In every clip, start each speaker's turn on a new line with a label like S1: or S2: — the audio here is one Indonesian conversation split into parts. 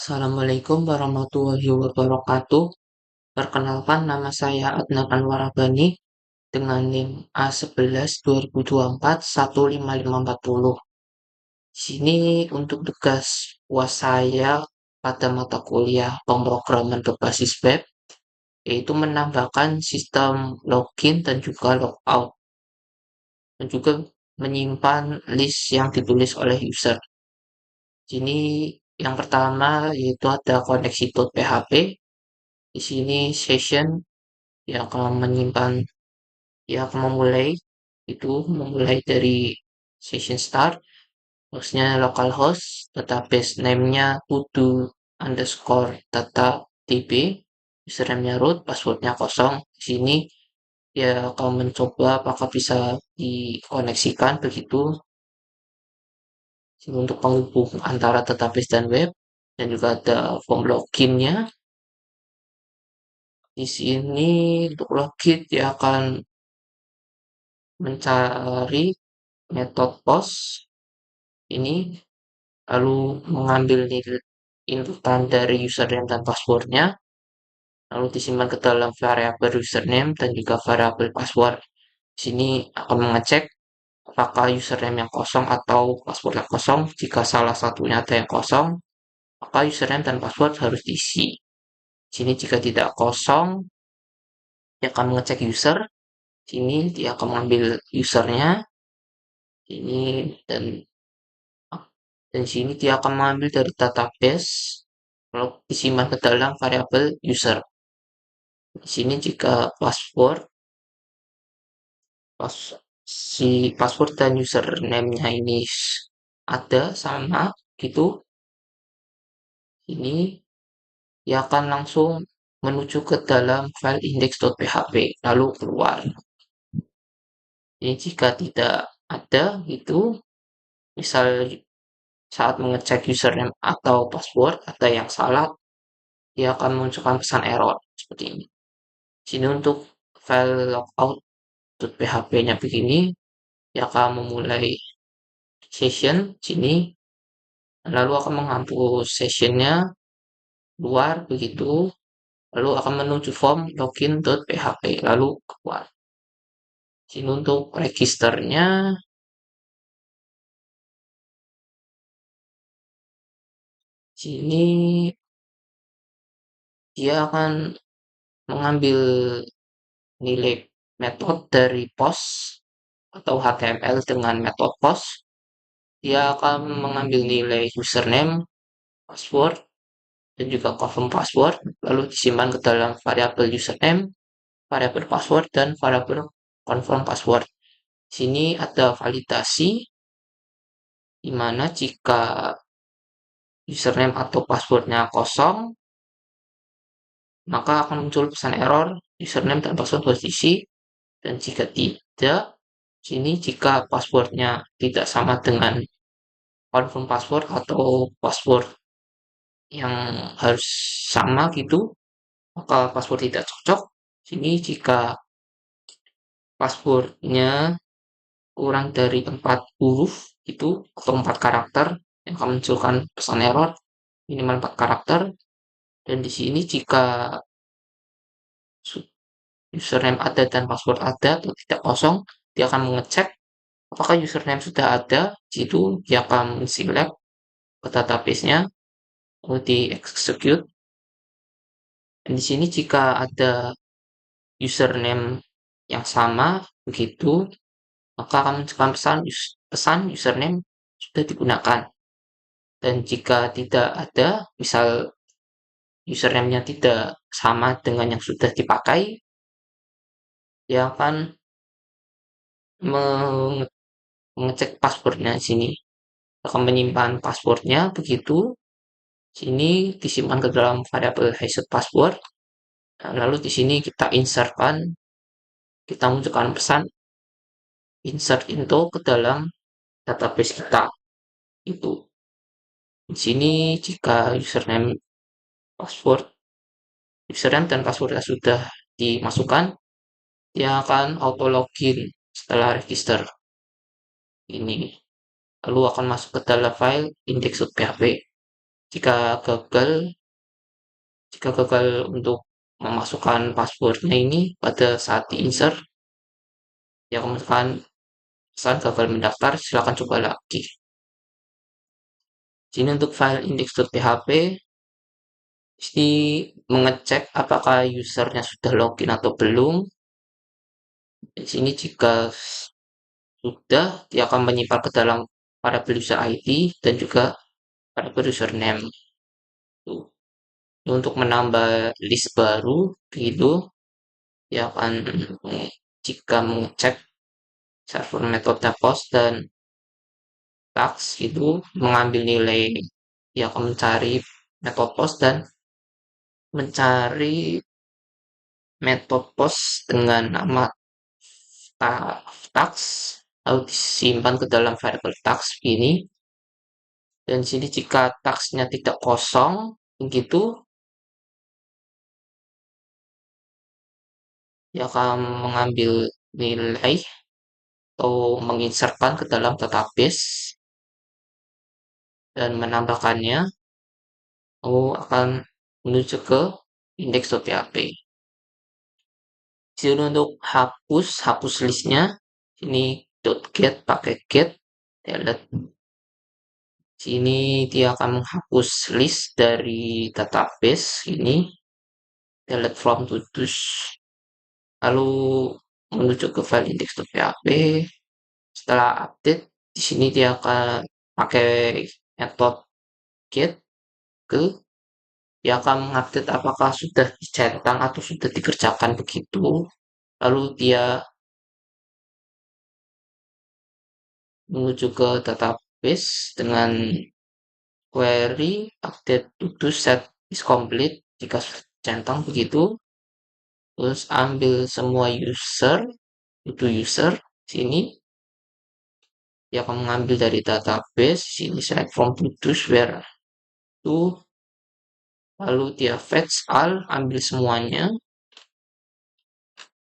S1: Assalamualaikum warahmatullahi wabarakatuh. Perkenalkan nama saya Adnan Anwar Abani dengan NIM A11 2024 15540. Sini untuk tugas UAS saya pada mata kuliah pemrograman berbasis web, yaitu menambahkan sistem login dan juga logout, dan juga menyimpan list yang ditulis oleh user. Sini yang pertama yaitu ada koneksi.php. Di sini session yang akan menyimpan, yang akan memulai dari session start, hostnya localhost, database name-nya kudu underscore data db, username-nya root, passwordnya kosong. Di sini dia akan mencoba apakah bisa dikoneksikan begitu. Sini untuk penghubung antara database dan web, dan juga ada form login-nya. Di sini untuk login dia akan mencari metode post ini, lalu mengambil inputan dari username dan passwordnya, lalu disimpan ke dalam variabel username dan juga variabel password. Di sini akan mengecek apakah username yang kosong atau password yang kosong. Jika salah satunya ada yang kosong, maka username dan password harus diisi. Di sini jika tidak kosong, dia akan mengecek user. Di sini dia akan mengambil usernya ini, dan sini dia akan mengambil dari database lalu disimpan ke dalam variabel user. Di sini jika pas, si password dan username-nya ini ada sama gitu, ini dia akan langsung menuju ke dalam file index.php lalu keluar. Ini jika tidak ada itu, misal saat mengecek username atau password ada yang salah, dia akan munculkan pesan error seperti ini. Sini untuk file logout.php-nya begini, dia akan memulai session sini, lalu akan menghapus sessionnya keluar begitu, lalu akan menuju form login.php lalu keluar. Sini untuk registernya, sini dia akan mengambil nilai metode dari post atau HTML dengan metode post. Dia akan mengambil nilai username, password, dan juga confirm password, lalu disimpan ke dalam variabel username, variabel password, dan variabel confirm password. Sini ada validasi, di mana jika username atau passwordnya kosong, maka akan muncul pesan error, username dan password harus diisi, dan jika tidak, sini jika passwordnya tidak sama dengan confirm password atau password yang harus sama gitu, maka password tidak cocok. Sini jika passwordnya kurang dari 4 huruf itu atau 4 karakter, yang akan munculkan pesan error minimal 4 karakter. Dan di sini jika username ada dan password ada atau tidak kosong, dia akan mengecek apakah username sudah ada. Di situ dia akan select ke database-nya lalu di execute. Dan di sini jika ada username yang sama begitu, maka akan munculkan pesan username sudah digunakan. Dan jika tidak ada, misal username-nya tidak sama dengan yang sudah dipakai, dia akan mengecek passwordnya di sini. Akan menyimpan passwordnya begitu. Sini disimpan ke dalam variabel hashed password. Nah, lalu di sini kita insertkan, kita munculkan pesan insert into ke dalam database kita. Itu. Di sini jika username dan passwordnya sudah dimasukkan, dia akan auto login setelah register ini, lalu akan masuk ke dalam file index.php. Jika gagal jika gagal untuk memasukkan password-nya ini pada saat di-insert, ya misalkan gagal mendaftar, silakan coba lagi. Sini untuk file index.php, ini mengecek apakah usernya sudah login atau belum. Di sini jika sudah, dia akan menyimpan ke dalam variable user ID dan juga variable username. Tuh. Untuk menambah list baru, begitu, dia akan jika mengecek server metode post dan tax itu mengambil nilai, dia akan mencari metode post dan mencari metode post dengan nama tax lalu disimpan ke dalam variable tax ini. Dan sini jika taxnya tidak kosong begitu, dia akan mengambil nilai atau menginsertkan ke dalam database dan menambahkannya, lalu akan menuju ke index.php. Jadi untuk hapus listnya, ini .get pakai get, delete. Sini dia akan menghapus list dari database ini, delete from to do's, lalu menuju ke file index.php. Setelah update, di sini dia akan pakai metode get ke, dia akan mengupdate apakah sudah dicentang atau sudah dikerjakan begitu. Lalu dia menuju ke database dengan query update to set is complete jika sudah centang begitu. Terus ambil semua user, itu user sini, dia akan mengambil dari database sini, select from to where to, lalu dia fetch all, ambil semuanya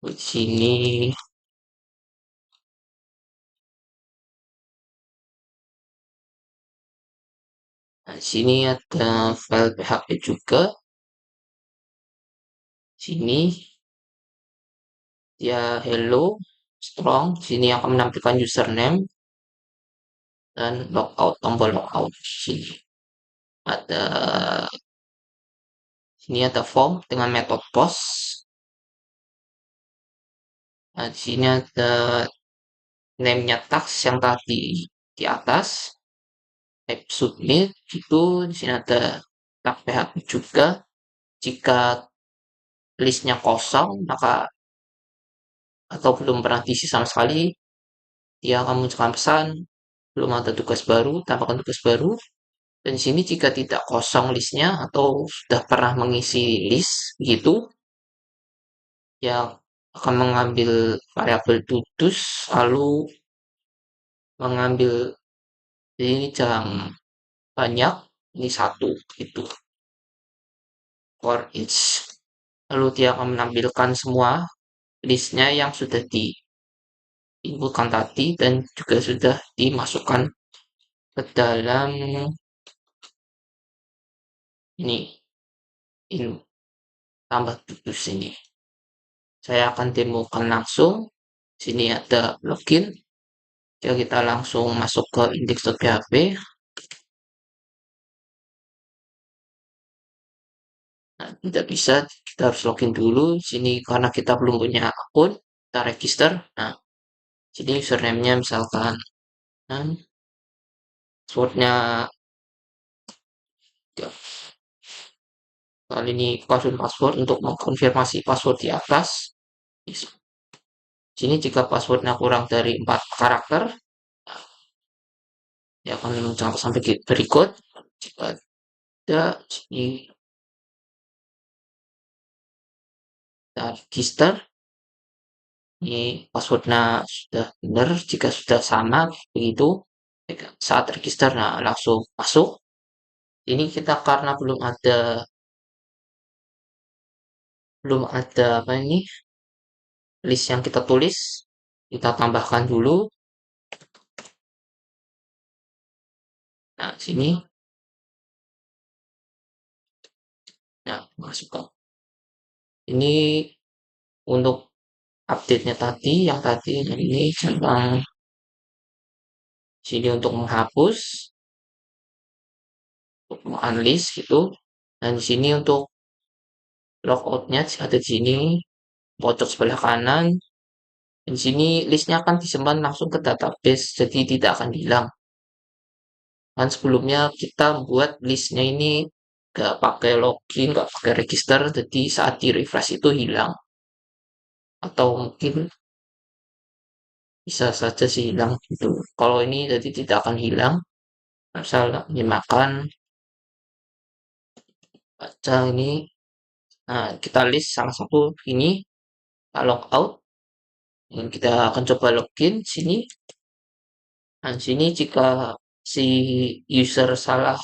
S1: di sini. Nah, sini ada file PHP juga. Sini dia hello strong, sini akan menampilkan username dan logout, tombol logout. Ada sini ada form dengan metode post. Nah, di sini ada name-nya tax yang tadi di atas, type submit itu. Di sini ada tag PHP juga. Jika listnya kosong maka atau belum pernah diisi sama sekali, dia akan munculkan pesan belum ada tugas baru, tambahkan tugas baru. Dan di sini jika tidak kosong listnya atau sudah pernah mengisi list gitu, ya akan mengambil variabel tutus lalu mengambil ini jam banyak, ini satu gitu, for each. Lalu dia akan menampilkan semua listnya yang sudah diinputkan tadi dan juga sudah dimasukkan ke dalam ini, in tambah tutus ini. Saya akan demokan langsung. Sini ada login. Jadi kita langsung masuk ke index.php. Nah, tidak bisa, kita harus login dulu. Sini karena kita belum punya akun, kita register. Nah, sini username-nya misalkan, nah, password-nya ya, kali ini password untuk mengkonfirmasi password di atas. Sini jika passwordnya kurang dari 4 karakter, ya akan mencapai sampai berikut. Jika ada, sini kita register. Ini passwordnya sudah benar, jika sudah sama begitu saat register, nah langsung masuk. Ini kita karena belum ada apa ini list yang kita tulis, kita tambahkan dulu. Nah sini masukkan. Ini untuk update-nya tadi, yang tadi ini tentang sini untuk menghapus, untuk mengunlist gitu. Dan di sini untuk logout-nya ada di sini pojok sebelah kanan. Dan di sini listnya akan disimpan langsung ke database, jadi tidak akan hilang. Dan sebelumnya kita buat listnya ini gak pakai login, gak pakai register, jadi saat di refresh itu hilang. Atau mungkin bisa saja sih hilang gitu. Kalau ini jadi tidak akan hilang. Misal makan, baca ini. Nah, kita list salah satu ini, kita log out. Dan kita akan coba login sini. Nah, sini jika si user salah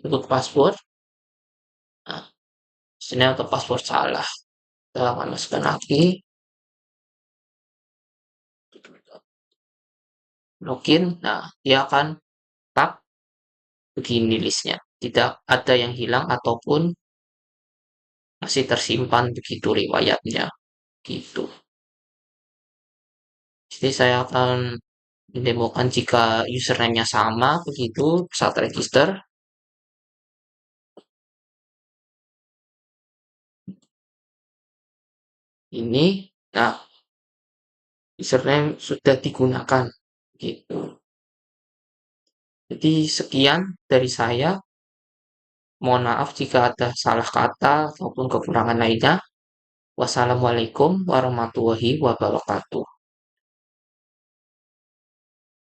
S1: untuk password, nah, sini untuk password salah. Kita akan masukkan lagi, login. Nah, dia akan tab begini listnya. Tidak ada yang hilang ataupun masih tersimpan begitu riwayatnya. Gitu. Jadi saya akan mendemokan jika username-nya sama begitu saat register. Ini, nah username sudah digunakan. Gitu. Jadi sekian dari saya. Mohon maaf jika ada salah kata ataupun kekurangan lainnya. Wassalamualaikum warahmatullahi wabarakatuh.